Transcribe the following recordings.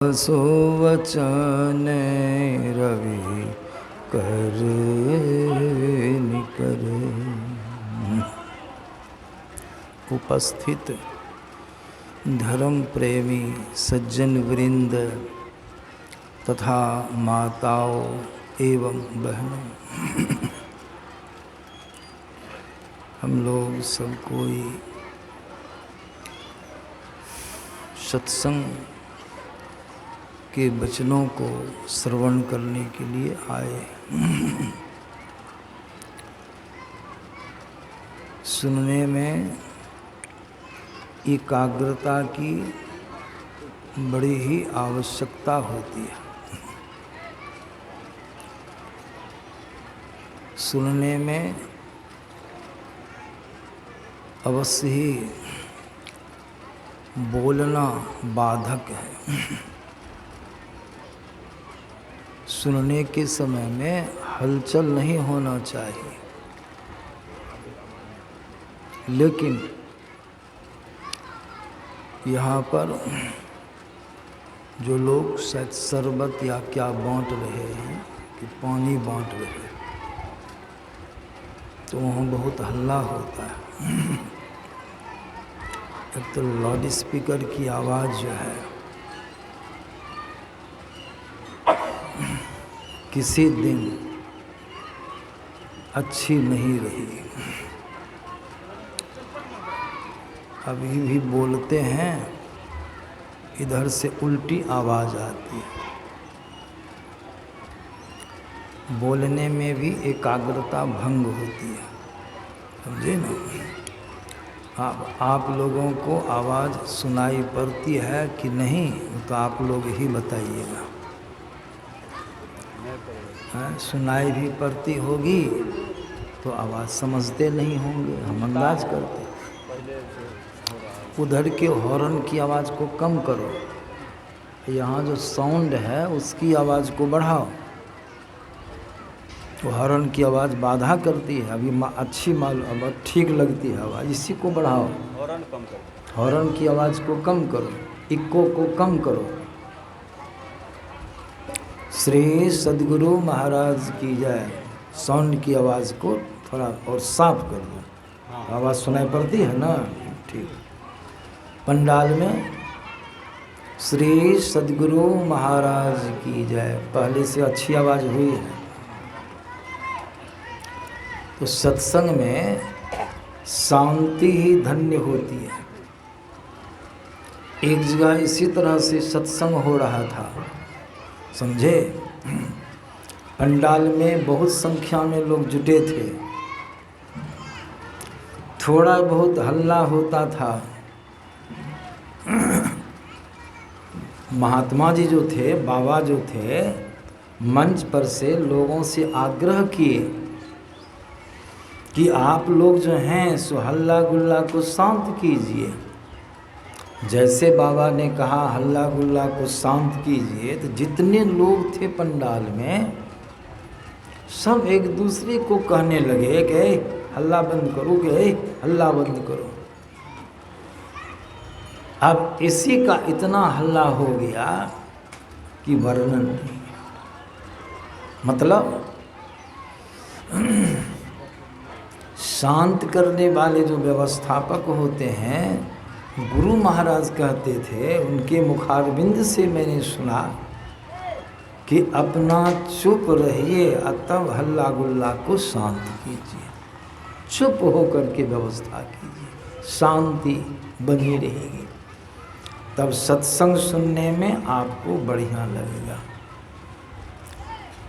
सो वचन रवि कर निकर। उपस्थित धर्म प्रेमी सज्जन वृंद तथा माताओं एवं बहनों, हम लोग सब कोई सत्संग के वचनों को श्रवण करने के लिए आए। सुनने में एकाग्रता की बड़ी ही आवश्यकता होती है। सुनने में अवश्य ही बोलना बाधक है। सुनने के समय में हलचल नहीं होना चाहिए, लेकिन यहाँ पर जो लोग शायद शरबत या क्या बांट रहे हैं कि पानी बांट रहे हैं, तो वहाँ बहुत हल्ला होता है। एक तो लाउड स्पीकर की आवाज़ जो है किसी दिन अच्छी नहीं रही। अभी भी बोलते हैं, इधर से उल्टी आवाज़ आती है। बोलने में भी एकाग्रता भंग होती है, समझे ना। आप लोगों को आवाज़ सुनाई पड़ती है कि नहीं, तो आप लोग ही बताइएगा। सुनाई भी पड़ती होगी तो आवाज़ समझते नहीं होंगे, हम अंदाज करते। उधर के हॉर्न की आवाज़ को कम करो, यहाँ जो साउंड है उसकी आवाज़ को बढ़ाओ। तो हॉर्न की आवाज़ बाधा करती है, अभी अच्छी अब ठीक लगती है आवाज़, इसी को बढ़ाओ। हॉर्न कम करो, हॉर्न की आवाज़ को कम करो, इक्को को कम करो। श्री सद्गुरु महाराज की जय। साउंड की आवाज़ को थोड़ा और साफ कर दो। आवाज़ सुनाई पड़ती है ना, ठीक। पंडाल में श्री सद्गुरु महाराज की जय, पहले से अच्छी आवाज़ हुई है। तो सत्संग में शांति ही धन्य होती है। एक जगह इसी तरह से सत्संग हो रहा था, समझे। पंडाल में बहुत संख्या में लोग जुटे थे, थोड़ा बहुत हल्ला होता था। महात्मा जी जो थे, बाबा जो थे, मंच पर से लोगों से आग्रह किए कि आप लोग जो हैं सो हल्ला गुल्ला को शांत कीजिए। जैसे बाबा ने कहा हल्ला गुल्ला को शांत कीजिए, तो जितने लोग थे पंडाल में सब एक दूसरे को कहने लगे कि हल्ला बंद करो, कि हल्ला बंद करो। अब इसी का इतना हल्ला हो गया कि वर्णन नहीं। मतलब शांत करने वाले जो व्यवस्थापक होते हैं, गुरु महाराज कहते थे, उनके मुखारबिंद से मैंने सुना कि अपना चुप रहिए, तब हल्ला गुल्ला को शांत कीजिए। चुप होकर के व्यवस्था कीजिए, शांति बनी रहेगी, तब सत्संग सुनने में आपको बढ़िया लगेगा।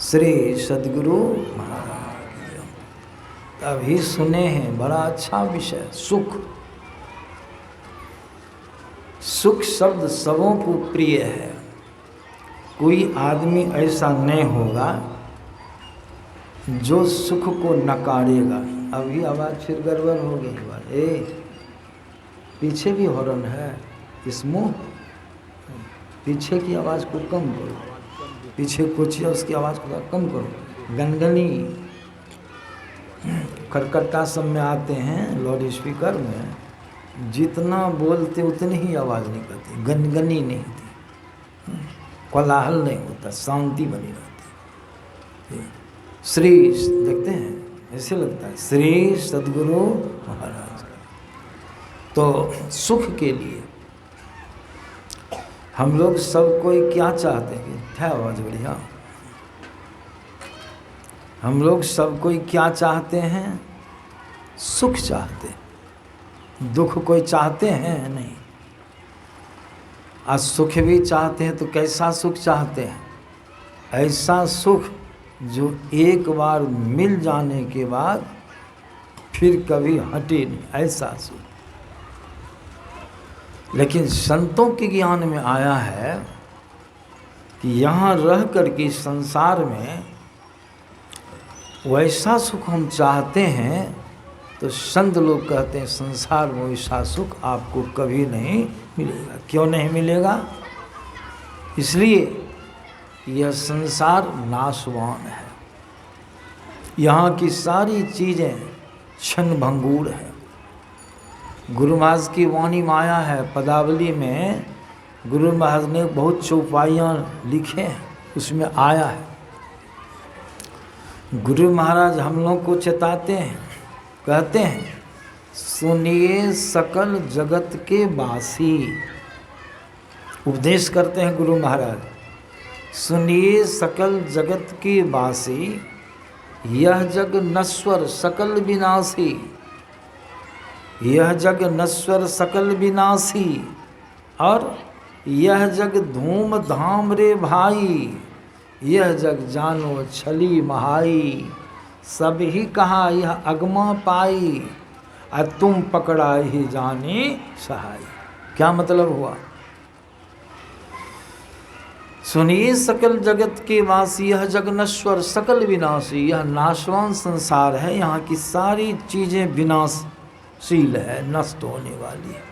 श्री सद्गुरु महाराज अभी सुने हैं, बड़ा अच्छा विषय। सुख, सुख शब्द सबों को प्रिय है। कोई आदमी ऐसा नहीं होगा जो सुख को नकारेगा। अभी आवाज़ फिर गड़बड़ हो गई। पीछे भी हॉर्न है, इसमें पीछे की आवाज़ को कम करो, पीछे कुछ है उसकी आवाज़ को कम करो। गनगनी खटखटा सब में आते हैं, लाउड स्पीकर में जितना बोलते उतनी ही आवाज़ निकलती, गनगनी नहीं थी। कोलाहल नहीं होता, शांति बनी रहती। श्री देखते हैं ऐसे लगता है श्री सद्गुरु महाराज। तो सुख के लिए हम लोग सब कोई क्या चाहते हैं? क्या आवाज बढ़िया। हम लोग सब कोई क्या चाहते हैं? सुख चाहते हैं। दुख कोई चाहते हैं नहीं। आज सुख भी चाहते हैं तो कैसा सुख चाहते हैं? ऐसा सुख जो एक बार मिल जाने के बाद फिर कभी हटे नहीं, ऐसा सुख। लेकिन संतों के ज्ञान में आया है कि यहाँ रह कर के संसार में वैसा सुख हम चाहते हैं तो संत लोग कहते हैं संसार में वैसा सुख आपको कभी नहीं मिलेगा। क्यों नहीं मिलेगा? इसलिए यह संसार नाशवान है। यहाँ की सारी चीज़ें क्षण भंगूर है। गुरु महाराज की वाणी माया है। पदावली में गुरु महाराज ने बहुत चौपाइयाँ लिखे हैं, उसमें आया है। गुरु महाराज हम लोग को चेताते हैं, कहते हैं सुनिए सकल जगत के वासी। उपदेश करते हैं गुरु महाराज, सुनिए सकल जगत के वासी, यह जग नश्वर सकल विनाशी, यह जग नश्वर सकल विनाशी, और यह जग धूम धाम रे भाई, यह जग जानो छली महाई, सब ही कहा यह अगमा पाई, और तुम पकड़ा ही जाने सहाय। क्या मतलब हुआ? सुनिए सकल जगत के वासी, यह जग नश्वर सकल विनाशी, यह नाशवान संसार है। यहाँ की सारी चीज़ें विनाशशील है, नष्ट होने वाली है।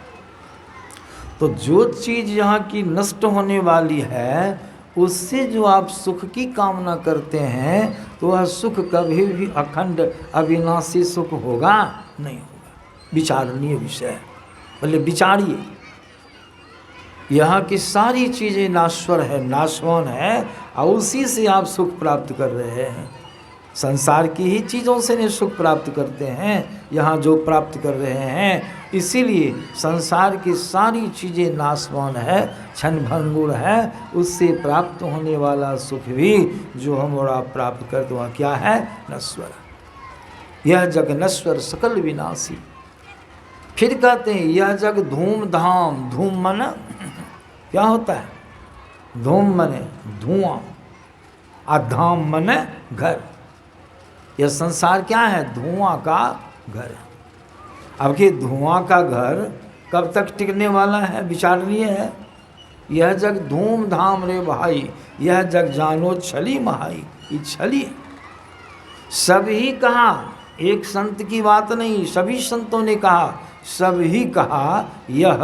तो जो चीज़ यहाँ की नष्ट होने वाली है उससे जो आप सुख की कामना करते हैं तो वह सुख कभी भी अखंड अविनाशी सुख होगा नहीं होगा। विचारणीय विषय है, बोले विचारिए। यहाँ की सारी चीज़ें नाश्वर है, नाशवान है, और उसी से आप सुख प्राप्त कर रहे हैं। संसार की ही चीज़ों से नहीं सुख प्राप्त करते हैं, यहाँ जो प्राप्त कर रहे हैं। इसीलिए संसार की सारी चीज़ें नाशवान है, क्षण भंगुर है, उससे प्राप्त होने वाला सुख भी जो हम और आप प्राप्त करते वह क्या है? नश्वर। यह जग नश्वर सकल विनाशी। फिर कहते हैं यह जग धूम धाम, धूम मन क्या होता है? धूम मने धुआं, और धाम मने घर। यह संसार क्या है? धुआं का घर। अब कि धुआं का घर कब तक टिकने वाला है? विचारणीय है। यह जग धूम धाम रे भाई, यह जग जानो छली महाई। ये छली सभी कहा, एक संत की बात नहीं, सभी संतों ने कहा, सभी कहा यह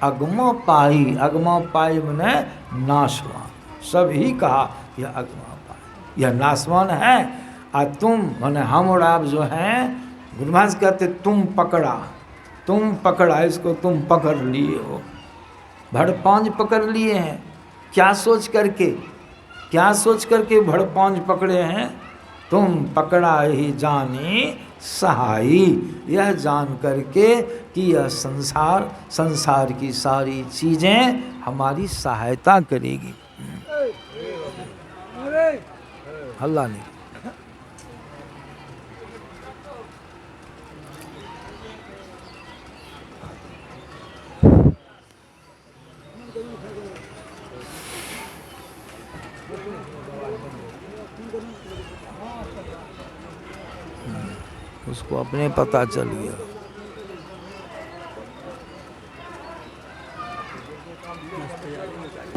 अगमा पाई। अगमा पाई मने नाशवान। सभी कहा यह अगमा पाई, यह नाशवान है। और तुम माने हम और आप जो हैं, गुरु महाराज कहते तुम पकड़ा, तुम पकड़ा, इसको तुम पकड़ लिए हो। भड़पांज पकड़ लिए हैं। क्या सोच करके? क्या सोच करके भड़पांज पकड़े हैं? तुम पकड़ा ही जाने सहाई, यह जान करके कि यह संसार, संसार की सारी चीज़ें हमारी सहायता करेगी। अल्लाह ने उसको अपने पता चल गया।